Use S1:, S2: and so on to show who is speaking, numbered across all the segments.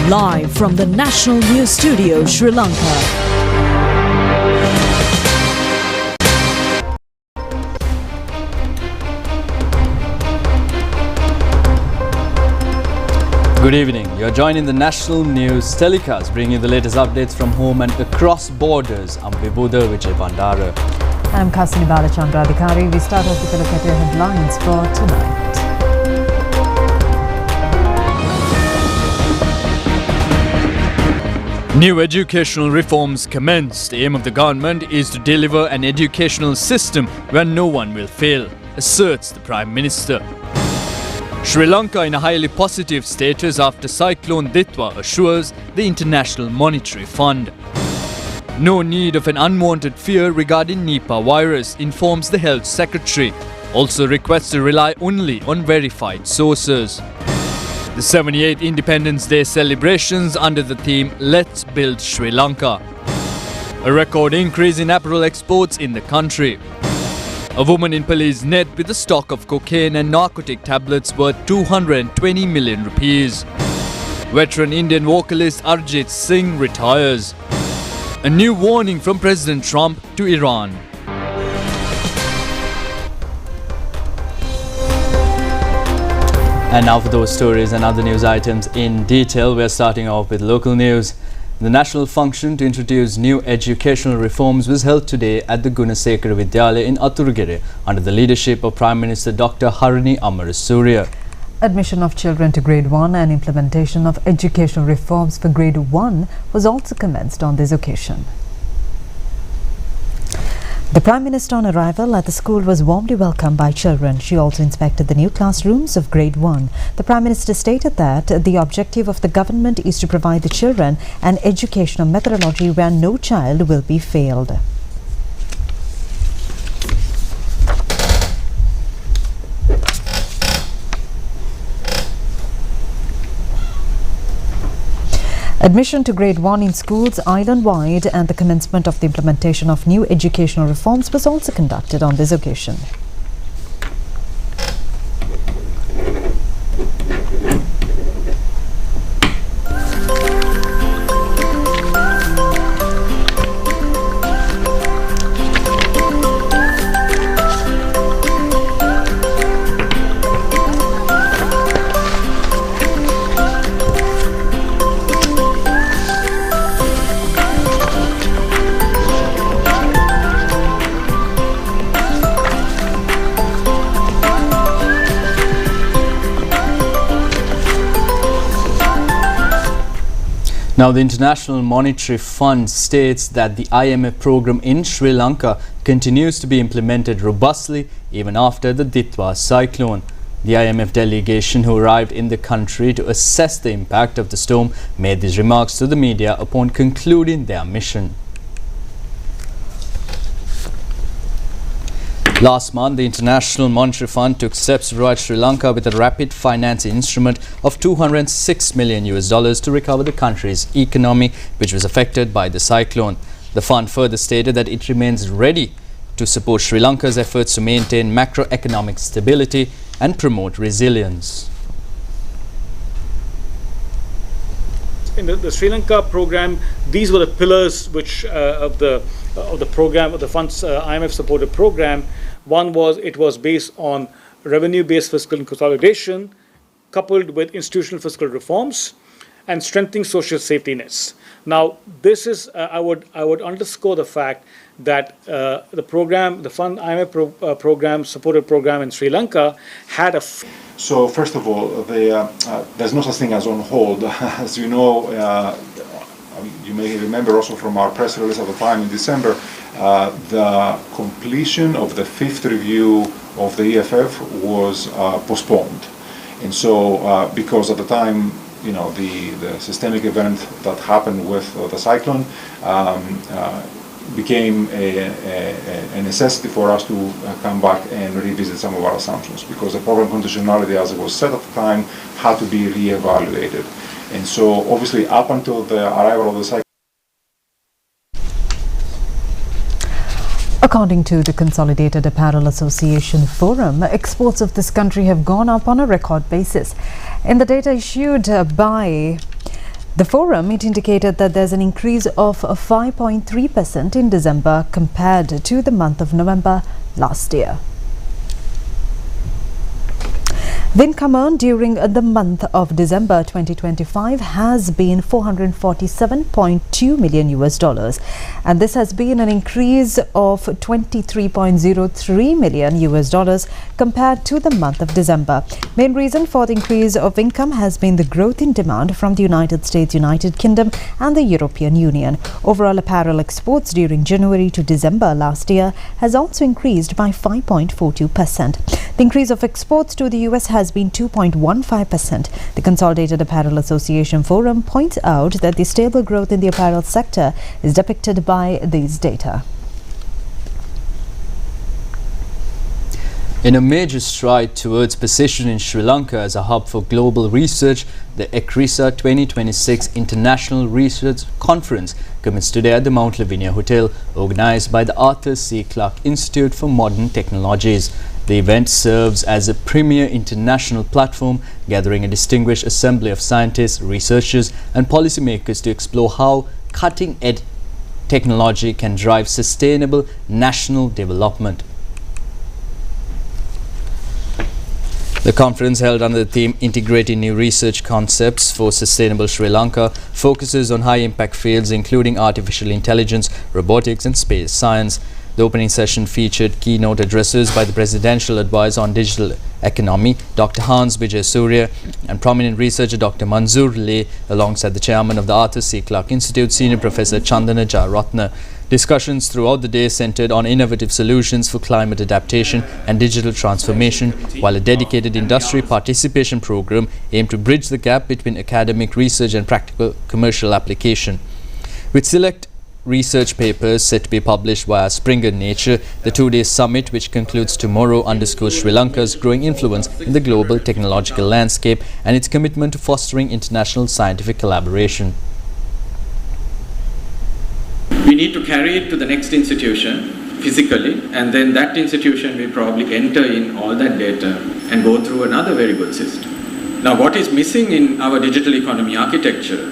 S1: Live from the National News Studio, Sri Lanka.
S2: Good evening. You're joining the National News telecast, bringing you the latest updates from home and across borders. I'm Vibhuda Vijay Bandara.
S3: I'm Kasini Balachandra Adhikari. We start off with a look at your headlines for tonight.
S2: New educational reforms commenced. The aim of the government is to deliver an educational system where no one will fail, asserts the Prime Minister. Sri Lanka in a highly positive status after Cyclone Ditwa, assures the International Monetary Fund. No need of an unwanted fear regarding Nipah virus, informs the Health Secretary. Also requests to rely only on verified sources. The 78th Independence Day celebrations under the theme Let's Build Sri Lanka. A record increase in apparel exports in the country. A woman in police net with a stock of cocaine and narcotic tablets worth 220 million rupees. Veteran Indian vocalist Arjit Singh retires. A new warning from President Trump to Iran. And now for those stories and other news items in detail, we're starting off with local news. The national function to introduce new educational reforms was held today at the Gunasekara Vidyalaya in Aturgere under the leadership of Prime Minister Dr. Harini Amarasuriya.
S3: Admission of children to grade 1 and implementation of educational reforms for grade 1 was also commenced on this occasion. The Prime Minister on arrival at the school was warmly welcomed by children. She also inspected the new classrooms of grade 1. The Prime Minister stated that the objective of the government is to provide the children an educational methodology where no child will be failed. Admission to grade 1 in schools island-wide and the commencement of the implementation of new educational reforms was also conducted on this occasion.
S2: Now, the International Monetary Fund states that the IMF program in Sri Lanka continues to be implemented robustly even after the Ditwa cyclone. The IMF delegation who arrived in the country to assess the impact of the storm made these remarks to the media upon concluding their mission. Last month, the International Monetary Fund took steps to provide Sri Lanka with a rapid finance instrument of $206 million to recover the country's economy, which was affected by the cyclone. The fund further stated that it remains ready to support Sri Lanka's efforts to maintain macroeconomic stability and promote resilience.
S4: In the Sri Lanka program, these were the pillars which of the program, of the fund's IMF supported program. One was, it was based on revenue-based fiscal consolidation, coupled with institutional fiscal reforms, and strengthening social safety nets. Now, this is I would underscore the fact that the program, the fund IMF program, supported program in Sri Lanka had a.
S5: So first of all, there's no such thing as on hold. As you know, you may remember also from our press release at the time in December, the completion of the 5th review of the EFF was postponed. And so, because at the time, you know, the systemic event that happened with the cyclone became a necessity for us to come back and revisit some of our assumptions, because the program conditionality as it was set at the time had to be re-evaluated. And so obviously up until the arrival of the cyclone.
S3: According to the Consolidated Apparel Association Forum, exports of this country have gone up on a record basis. In the data issued by The forum, it indicated that there's an increase of 5.3% in December compared to the month of November last year. The income earned during the month of December 2025 has been $447.2 million, and this has been an increase of $23.03 million compared to the month of December. Main reason for the increase of income has been the growth in demand from the United States, United Kingdom and the European Union. Overall apparel exports during January to December last year has also increased by 5.42%. The increase of exports to the US has been 2.15%. The Consolidated Apparel Association Forum points out that the stable growth in the apparel sector is depicted by these data.
S2: In a major stride towards position in Sri Lanka as a hub for global research, the ECRISA 2026 International Research Conference commenced today at the Mount Lavinia Hotel, organized by the Arthur C. Clarke Institute for Modern Technologies. The event serves as a premier international platform, gathering a distinguished assembly of scientists, researchers and policymakers to explore how cutting-edge technology can drive sustainable national development. The conference, held under the theme Integrating New Research Concepts for Sustainable Sri Lanka, focuses on high-impact fields including artificial intelligence, robotics and space science. The opening session featured keynote addresses by the Presidential Advisor on Digital Economy, Dr. Hans Vijayasuriya, and prominent researcher Dr. Manzoor Lay, alongside the chairman of the Arthur C. Clarke Institute, Senior Professor Chandana Jayaratna. Discussions throughout the day centered on innovative solutions for climate adaptation and digital transformation, while a dedicated industry participation program aimed to bridge the gap between academic research and practical commercial application. With select research papers set to be published via Springer Nature, the two-day summit, which concludes tomorrow, underscores Sri Lanka's growing influence in the global technological landscape and its commitment to fostering international scientific collaboration.
S6: We need to carry it to the next institution physically, and then that institution will probably enter in all that data and go through another very good system. Now, what is missing in our digital economy architecture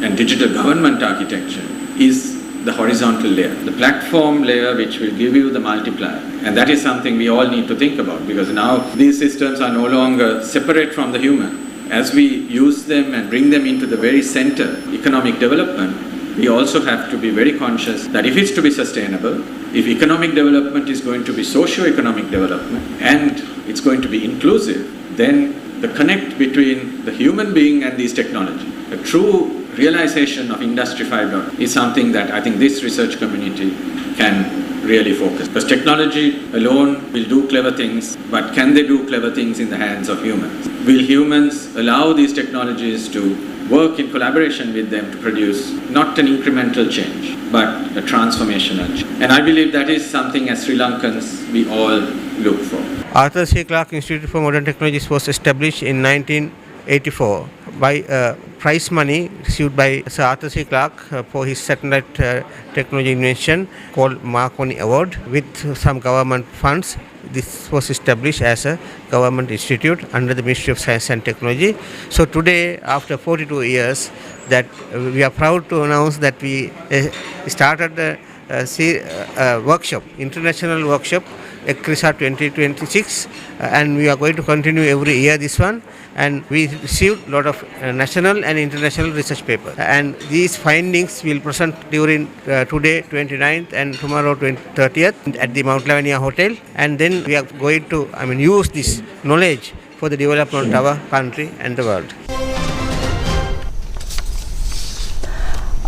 S6: and digital government architecture is the horizontal layer, the platform layer, which will give you the multiplier. And that is something we all need to think about, because now these systems are no longer separate from the human. As we use them and bring them into the very center, economic development, we also have to be very conscious that if it's to be sustainable, if economic development is going to be socio-economic development and it's going to be inclusive, then the connect between the human being and these technology, a true realization of Industry 5.0 is something that I think this research community can really focus. Because technology alone will do clever things, but can they do clever things in the hands of humans? Will humans allow these technologies to work in collaboration with them to produce not an incremental change, but a transformational change? And I believe that is something as Sri Lankans we all look for.
S7: Arthur C. Clarke Institute for Modern Technologies was established in 1984 by prize money received by Sir Arthur C. Clarke for his satellite technology invention called Marconi Award with some government funds. This was established as a government institute under the Ministry of Science and Technology. So today, after 42 years, that we are proud to announce that we started a workshop, international workshop, ECRISA 2026, and we are going to continue every year this one. And we received a lot of national and international research papers. And these findings will present during today 29th and tomorrow 30th at the Mount Lavinia Hotel. And then we are going to use this knowledge for the development of our country and the world.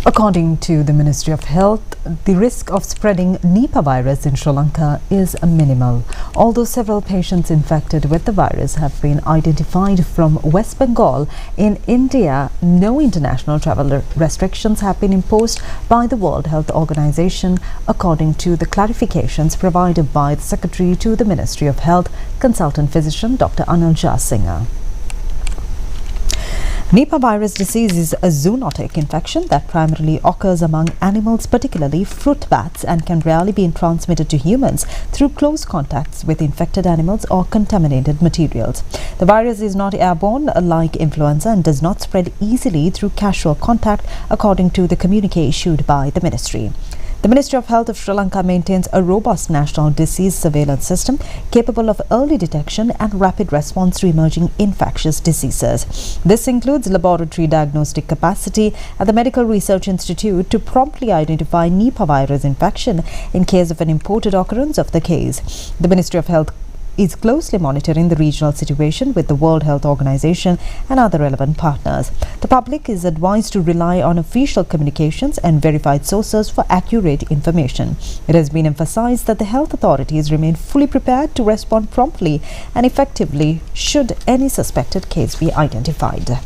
S3: According to the Ministry of Health, the risk of spreading Nipah virus in Sri Lanka is minimal. Although several patients infected with the virus have been identified from West Bengal, in India, no international travel restrictions have been imposed by the World Health Organization, according to the clarifications provided by the Secretary to the Ministry of Health, Consultant Physician Dr. Anil Jasinger. Nipah virus disease is a zoonotic infection that primarily occurs among animals, particularly fruit bats, and can rarely be transmitted to humans through close contacts with infected animals or contaminated materials. The virus is not airborne like influenza and does not spread easily through casual contact, according to the communique issued by the ministry. The Ministry of Health of Sri Lanka maintains a robust national disease surveillance system capable of early detection and rapid response to emerging infectious diseases. This includes laboratory diagnostic capacity at the Medical Research Institute to promptly identify Nipah virus infection in case of an imported occurrence of the case. The Ministry of Health is closely monitoring the regional situation with the World Health Organization and other relevant partners. The public is advised to rely on official communications and verified sources for accurate information. It has been emphasized that the health authorities remain fully prepared to respond promptly and effectively should any suspected case be identified.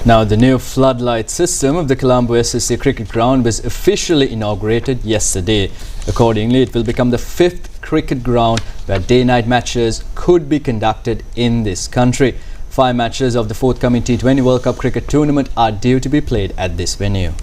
S2: Now, the new floodlight system of the Colombo SSC cricket ground was officially inaugurated yesterday. Accordingly, it will become the 5th cricket ground where day-night matches could be conducted in this country. 5 matches of the forthcoming T20 World Cup cricket tournament are due to be played at this venue.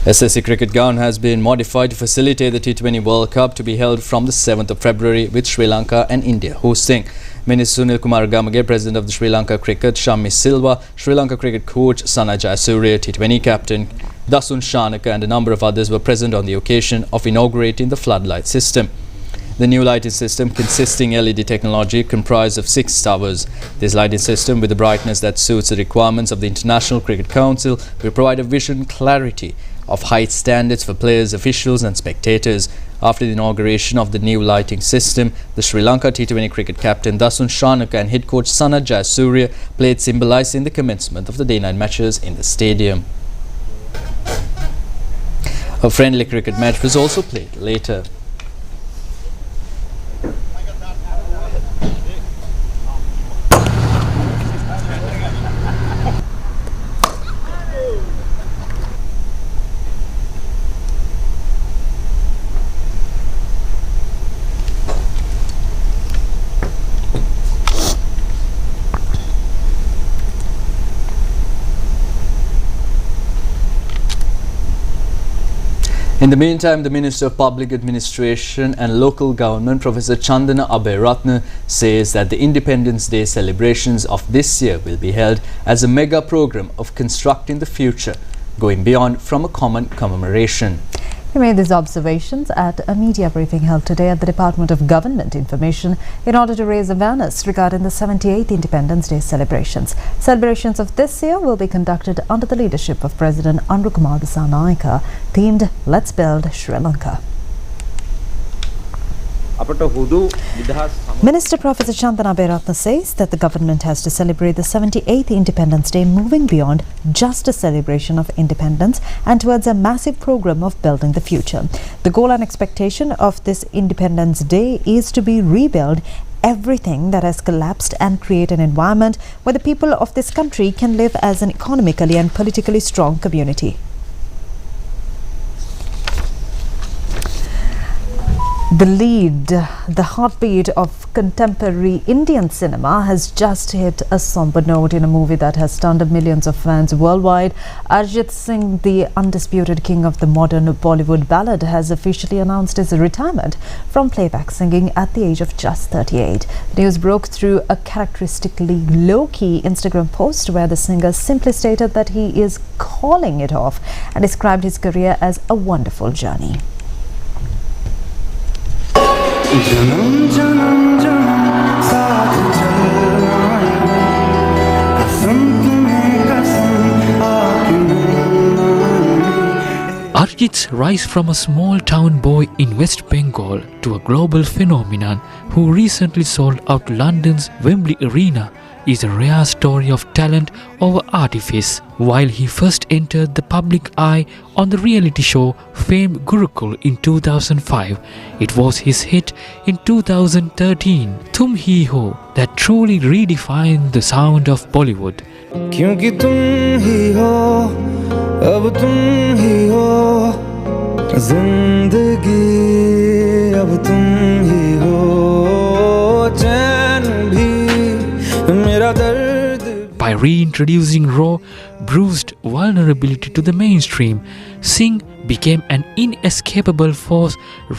S2: SSC cricket ground has been modified to facilitate the T20 World Cup to be held from the 7th of February with Sri Lanka and India hosting. Minister Sunil Kumar Gamage, President of the Sri Lanka Cricket, Shammi Silva, Sri Lanka Cricket coach Sana Jayasuriya, T20 captain Dasun Shanaka and a number of others were present on the occasion of inaugurating the floodlight system. The new lighting system, consisting LED technology, comprised of 6 towers. This lighting system, with the brightness that suits the requirements of the International Cricket Council, will provide a vision clarity of height standards for players, officials and spectators. After the inauguration of the new lighting system, the Sri Lanka T20 cricket captain Dasun Shanaka and head coach Sana Jayasuriya played, symbolising the commencement of the day-night matches in the stadium. A friendly cricket match was also played later. In the meantime, the Minister of Public Administration and Local Government, Professor Chandana Abeyratne, says that the Independence Day celebrations of this year will be held as a mega program of constructing the future, going beyond from a common commemoration.
S3: He made these observations at a media briefing held today at the Department of Government Information in order to raise awareness regarding the 78th Independence Day celebrations. Celebrations of this year will be conducted under the leadership of President Anurukumar Dissanayake, themed Let's Build Sri Lanka. Minister Professor Chandana Abeyratne says that the government has to celebrate the 78th Independence Day, moving beyond just a celebration of independence and towards a massive program of building the future. The goal and expectation of this Independence Day is to be rebuild everything that has collapsed and create an environment where the people of this country can live as an economically and politically strong community. The heartbeat of contemporary Indian cinema has just hit a somber note in a movie that has stunned millions of fans worldwide. Arjit Singh, the undisputed king of the modern Bollywood ballad, has officially announced his retirement from playback singing at the age of just 38. The news broke through a characteristically low-key Instagram post where the singer simply stated that he is calling it off and described his career as a wonderful journey.
S8: Arjit's rise from a small town boy in West Bengal to a global phenomenon who recently sold out London's Wembley Arena is a rare story of talent over artifice. While he first entered the public eye on the reality show Fame Gurukul in 2005, it was his hit in 2013, Tum Hi Ho, that truly redefined the sound of Bollywood.
S9: क्योंकि तुम ही हो, अब तुम ही हो, जिंदगी अब तुम ही हो.
S8: reintroducing raw, bruised vulnerability to the mainstream, Singh became an inescapable force,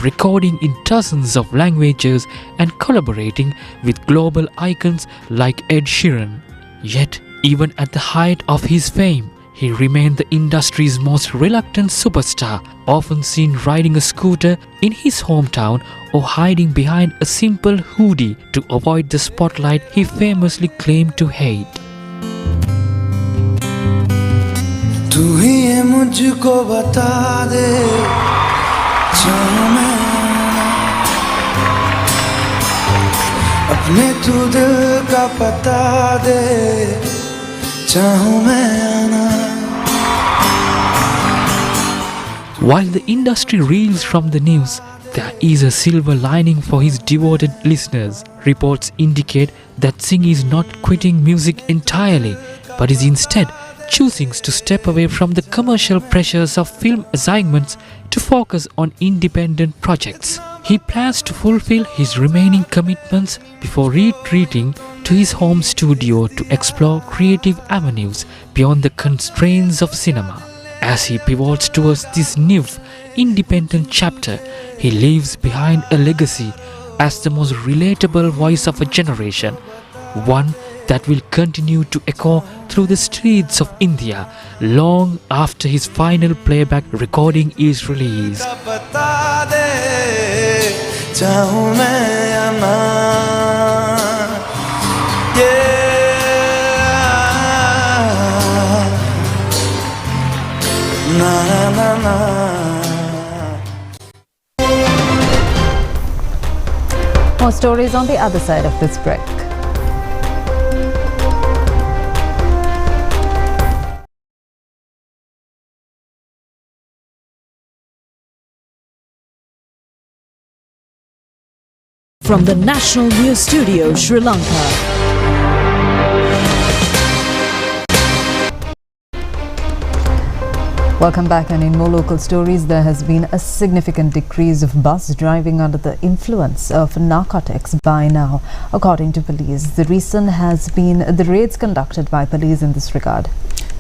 S8: recording in dozens of languages and collaborating with global icons like Ed Sheeran. Yet, even at the height of his fame, he remained the industry's most reluctant superstar, often seen riding a scooter in his hometown or hiding behind a simple hoodie to avoid the spotlight he famously claimed to hate.
S9: तू ही ये मुझको बता दे चाहूं मैं अपने तू दिल का पता दे चाहूं मैं आना.
S8: While the industry reels from the news, there is a silver lining for his devoted listeners. Reports indicate that Singh is not quitting music entirely, but is instead choosing to step away from the commercial pressures of film assignments to focus on independent projects. He plans to fulfill his remaining commitments before retreating to his home studio to explore creative avenues beyond the constraints of cinema. As he pivots towards this new, independent chapter, he leaves behind a legacy as the most relatable voice of a generation, one that will continue to echo through the streets of India long after his final playback recording is released.
S3: More stories on the other side of this break.
S1: From the National News Studio, Sri Lanka.
S3: Welcome back, and in more local stories, there has been a significant decrease of bus driving under the influence of narcotics by now, according to police. The reason has been the raids conducted by police in this regard.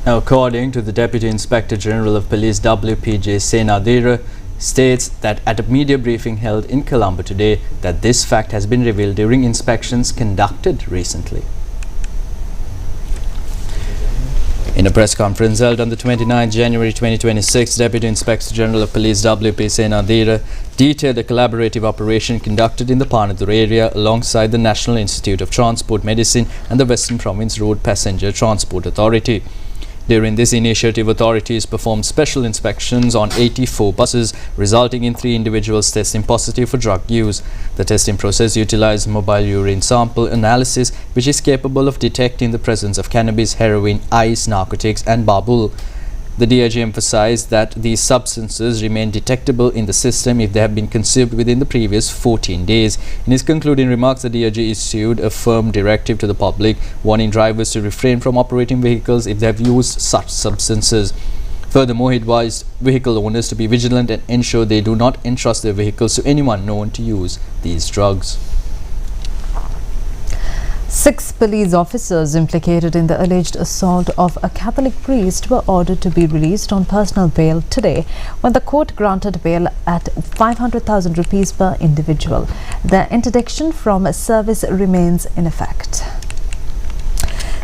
S2: Now, according to the Deputy Inspector General of Police WPJ Senadira, states that at a media briefing held in Colombo today that this fact has been revealed during inspections conducted recently. In a press conference held on the 29th January 2026, Deputy Inspector General of Police WP Senadira detailed a collaborative operation conducted in the Panadur area alongside the National Institute of Transport Medicine and the Western Province Road Passenger Transport Authority. During this initiative, authorities performed special inspections on 84 buses, resulting in 3 individuals testing positive for drug use. The testing process utilized mobile urine sample analysis, which is capable of detecting the presence of cannabis, heroin, ice, narcotics and babul. The DIG emphasized that these substances remain detectable in the system if they have been consumed within the previous 14 days. In his concluding remarks, the DIG issued a firm directive to the public, warning drivers to refrain from operating vehicles if they have used such substances. Furthermore, he advised vehicle owners to be vigilant and ensure they do not entrust their vehicles to anyone known to use these drugs.
S3: 6 police officers implicated in the alleged assault of a Catholic priest were ordered to be released on personal bail today when the court granted bail at 500,000 rupees per individual. The interdiction from service remains in effect.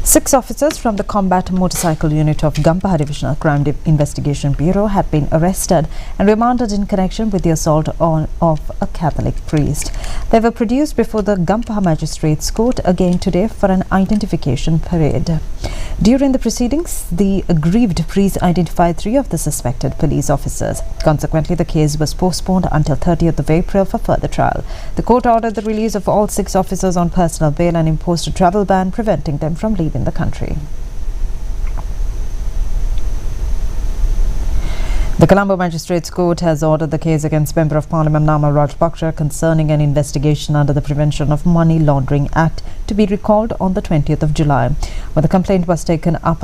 S3: 6 officers from the Combat Motorcycle Unit of Gampaha Divisional Crime Investigation Bureau have been arrested and remanded in connection with the assault of a Catholic priest. They were produced before the Gampaha Magistrates Court again today for an identification parade. During the proceedings, the aggrieved priest identified 3 of the suspected police officers. Consequently, the case was postponed until 30th of April for further trial. The court ordered the release of all 6 officers on personal bail and imposed a travel ban preventing them from leaving in the country. The Colombo Magistrates Court has ordered the case against Member of Parliament Nama Rajpaksha concerning an investigation under the Prevention of Money Laundering Act to be recalled on the 20th of July. When the complaint was taken up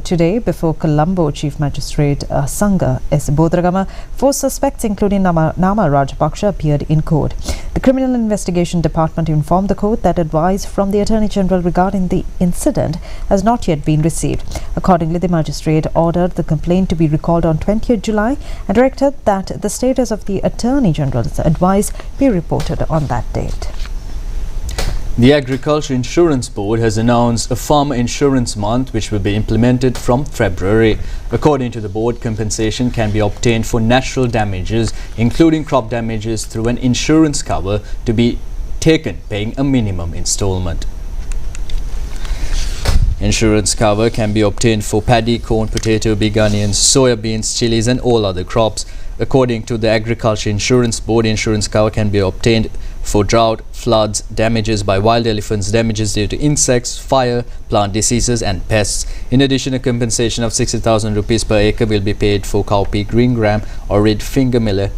S3: today before Colombo Chief Magistrate Sangha S. Bodragama, 4 suspects including Nama Rajpaksha appeared in court. The The Criminal Investigation Department informed the court that advice from the Attorney General regarding the incident has not yet been received. Accordingly, the magistrate ordered the complaint to be recalled on 20th July and directed that the status of the Attorney General's advice be reported on that date.
S2: The Agriculture Insurance Board has announced a farmer insurance month which will be implemented from February. According to the board, compensation can be obtained for natural damages, including crop damages, through an insurance cover to be taken paying a minimum installment. Insurance cover can be obtained for paddy, corn, potato, big onions, soya beans, chilies and all other crops. According to the Agriculture Insurance Board, insurance cover can be obtained for drought, floods, damages by wild elephants, damages due to insects, fire, plant diseases and pests. In addition, a compensation of 60,000 rupees per acre will be paid for cowpea, green gram or red finger millet,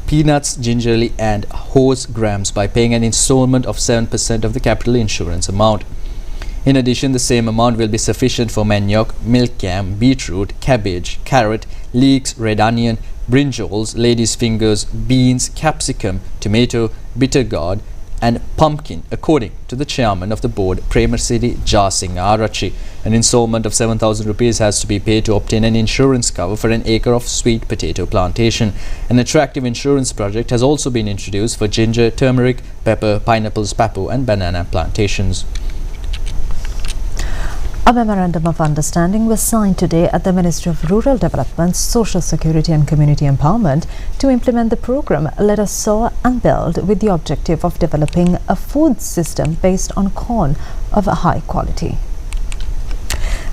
S2: peanuts, gingerly and horse grams by paying an installment of 7% of the capital insurance amount. In addition, the same amount will be sufficient for manioc, milk yam, beetroot, cabbage, carrot, leeks, red onion, brinjols, ladies' fingers, beans, capsicum, tomato, bitter gourd and pumpkin, according to the chairman of the board, Premasiri Jasingh Arachi. An installment of 7,000 rupees has to be paid to obtain an insurance cover for an acre of sweet potato plantation. An attractive insurance project has also been introduced for ginger, turmeric, pepper, pineapples, papu and banana plantations.
S3: A memorandum of understanding was signed today at the Ministry of Rural Development, Social Security and Community Empowerment to implement the program Let Us Sow and Build with the objective of developing a food system based on corn of a high quality.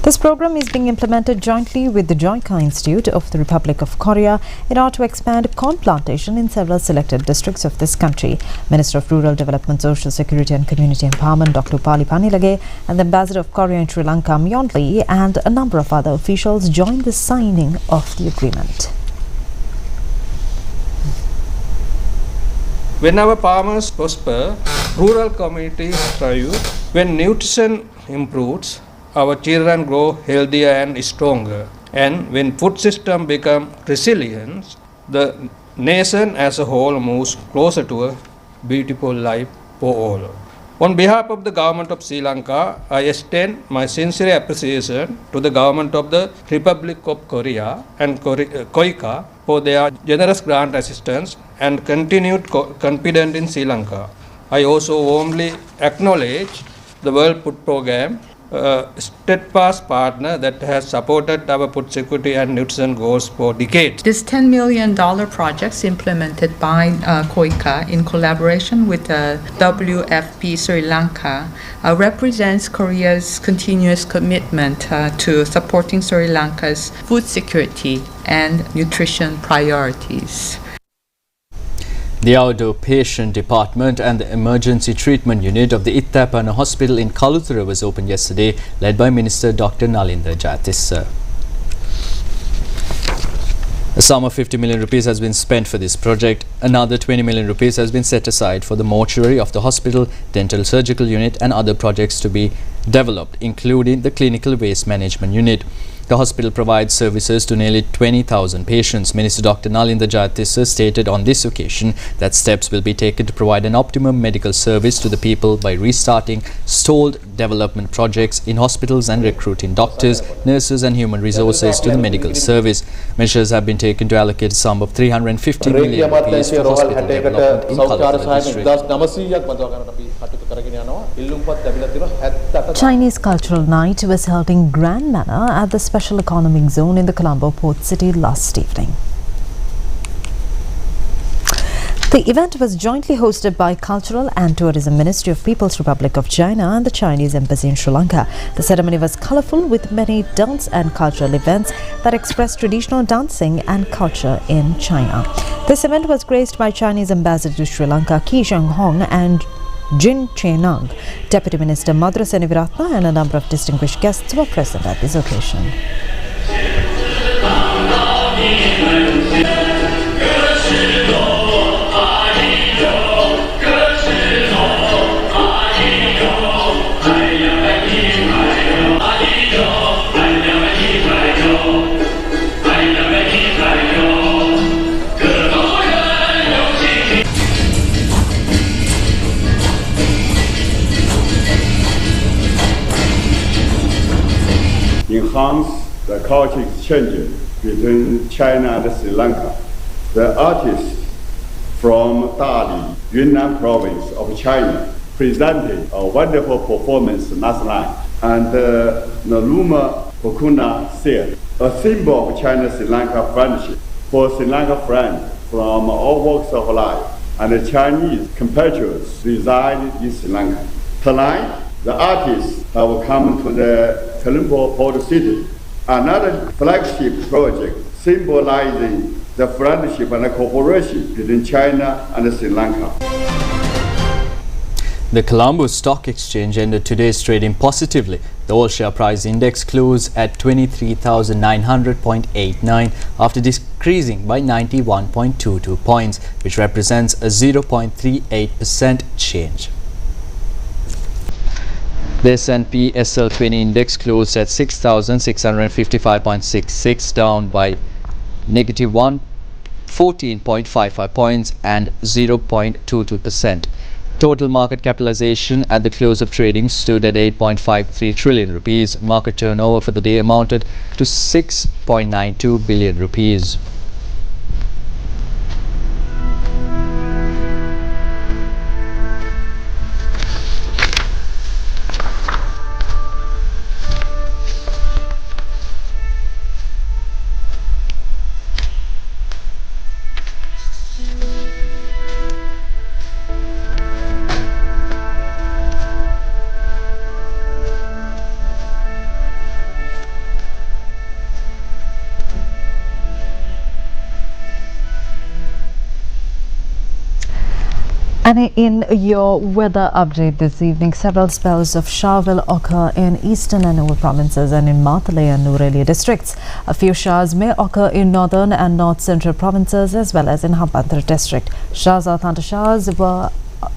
S3: This program is being implemented jointly with the Joica Institute of the Republic of Korea in order to expand corn plantation in several selected districts of this country. Minister of Rural Development, Social Security and Community Empowerment Dr. Pali Panilage and the Ambassador of Korea in Sri Lanka, Myon Lee, and a number of other officials joined the signing of the agreement.
S10: When our farmers prosper, rural communities thrive. When nutrition improves, our children grow healthier and stronger. And when food system become resilient, the nation as a whole moves closer to a beautiful life for all. On behalf of the government of Sri Lanka, I extend my sincere appreciation to the government of the Republic of Korea and Joica for their generous grant assistance and continued confidence in Sri Lanka. I also warmly acknowledge the World Food Programme, a steadfast partner that has supported our food security and nutrition goals for decades.
S11: This $10 million project implemented by Joica in collaboration with WFP Sri Lanka represents Korea's continuous commitment to supporting Sri Lanka's food security and nutrition priorities.
S2: The outdoor patient department and the emergency treatment unit of the Ittapana Hospital in Kaluthura was opened yesterday, led by Minister Dr. Nalinda Jayatissa. A sum of 50 million rupees has been spent for this project. Another 20 million rupees has been set aside for the mortuary of the hospital, dental surgical unit and other projects to be developed, including the clinical waste management unit. The hospital provides services to nearly 20,000 patients. Minister Dr. Nalinda Jayatissa stated on this occasion that steps will be taken to provide an optimum medical service to the people by restarting stalled development projects in hospitals and recruiting doctors, nurses and human resources to the medical service. Measures have been taken to allocate a sum of 350 million rupees for hospital development in Kaluthura district.
S3: Chinese Cultural Night was held in grand manner at the Special Economic Zone in the Colombo Port City last evening. The event was jointly hosted by Cultural and Tourism Ministry of People's Republic of China and the Chinese Embassy in Sri Lanka. The ceremony was colorful with many dance and cultural events that express traditional dancing and culture in China. This event was graced by Chinese Ambassador to Sri Lanka, Ki Zheng-hong, and Jin Chenang. Deputy Minister Madhura Seneviratna and a number of distinguished guests were present at this occasion.
S12: culture exchange between China and Sri Lanka. The artists from Dali, Yunnan province of China, presented a wonderful performance last night. And the Naluma Pokuna said, a symbol of China-Sri Lanka friendship for Sri Lanka friends from all walks of life and the Chinese compatriots reside in Sri Lanka. Tonight, the artists have come to the Colombo Port City, another flagship project symbolizing the friendship and the cooperation between China and Sri Lanka.
S2: The Colombo Stock Exchange ended today's trading positively. The all-share price index closed at 23,900.89 after decreasing by 91.22 points, which represents a 0.38% change. The S&P SL20 index closed at 6,655.66, down by negative 14.55 points and 0.22%. Total market capitalization at the close of trading stood at 8.53 trillion rupees. Market turnover for the day amounted to 6.92 billion rupees.
S3: And in your weather update this evening, several spells of shower will occur in eastern and Nuwara provinces and in Matale and Nuwara districts. A few showers may occur in northern and north central provinces as well as in Hambantota district. Showers or thunder showers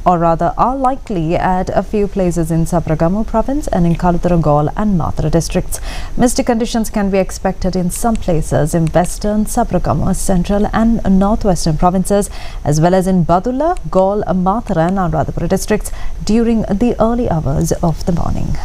S3: are likely at a few places in Sabaragamu province and in Kalutara and Mathura districts. Misty conditions can be expected in some places in western, Sabaragamu, central and northwestern provinces as well as in Badulla, Gaul, Mathura and Anuradhapura districts during the early hours of the morning.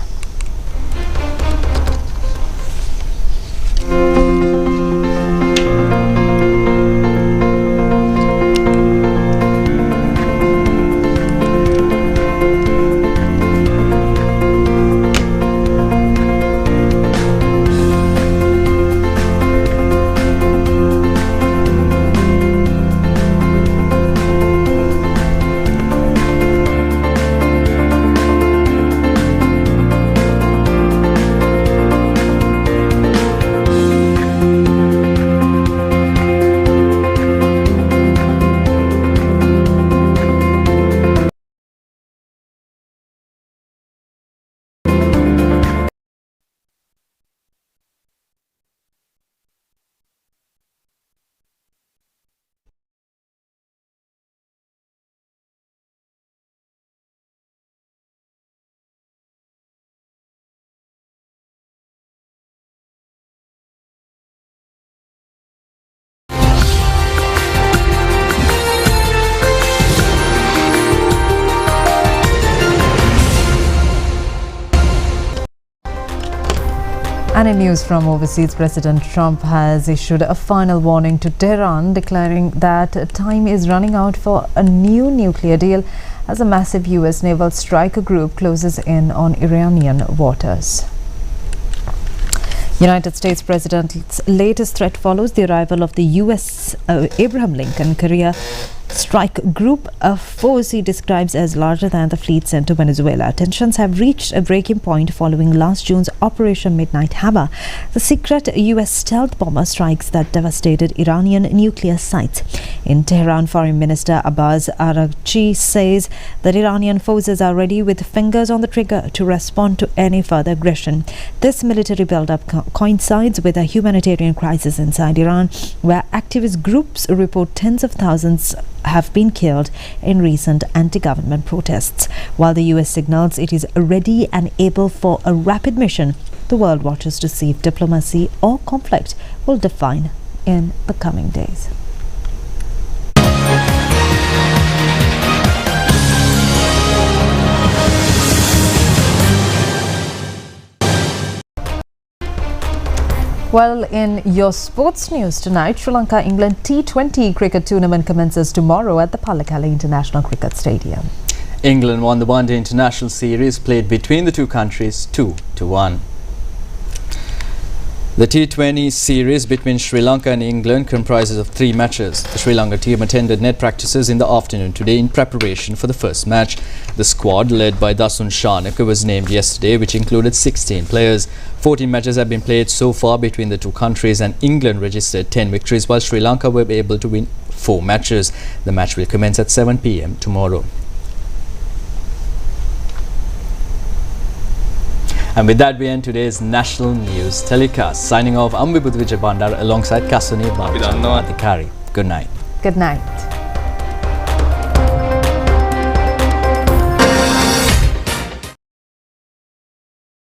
S3: And in news from overseas, President Trump has issued a final warning to Tehran, declaring that time is running out for a new nuclear deal as a massive US naval strike group closes in on Iranian waters. United States President's latest threat follows the arrival of the US Abraham Lincoln Korea strike group, a force he describes as larger than the fleet sent to Venezuela. Tensions have reached a breaking point following last June's Operation Midnight Hammer, the secret US stealth bomber strikes that devastated Iranian nuclear sites. In Tehran, Foreign Minister Abbas Araghchi says that Iranian forces are ready with fingers on the trigger to respond to any further aggression. This military buildup coincides with a humanitarian crisis inside Iran, where activist groups report tens of thousands have been killed in recent anti-government protests. While the US signals it is ready and able for a rapid mission, the world watches to see if diplomacy or conflict will define in the coming days. Well, in your sports news tonight, Sri Lanka-England T20 cricket tournament commences tomorrow at the Pallekele International Cricket Stadium.
S2: England won the one-day international series played between the two countries 2-1. The T20 series between Sri Lanka and England comprises of 3 matches. The Sri Lanka team attended net practices in the afternoon today in preparation for the first match. The squad, led by Dasun Shanaka, was named yesterday, which included 16 players. 14 matches have been played so far between the two countries, and England registered 10 victories, while Sri Lanka were able to win 4 matches. The match will commence at 7 p.m. tomorrow. And with that, we end today's national news telecast. Signing off, I'm Vibhuti Vijay Bandar alongside Kasuni Bhavichandra Adhikari. Good night.
S3: Good night.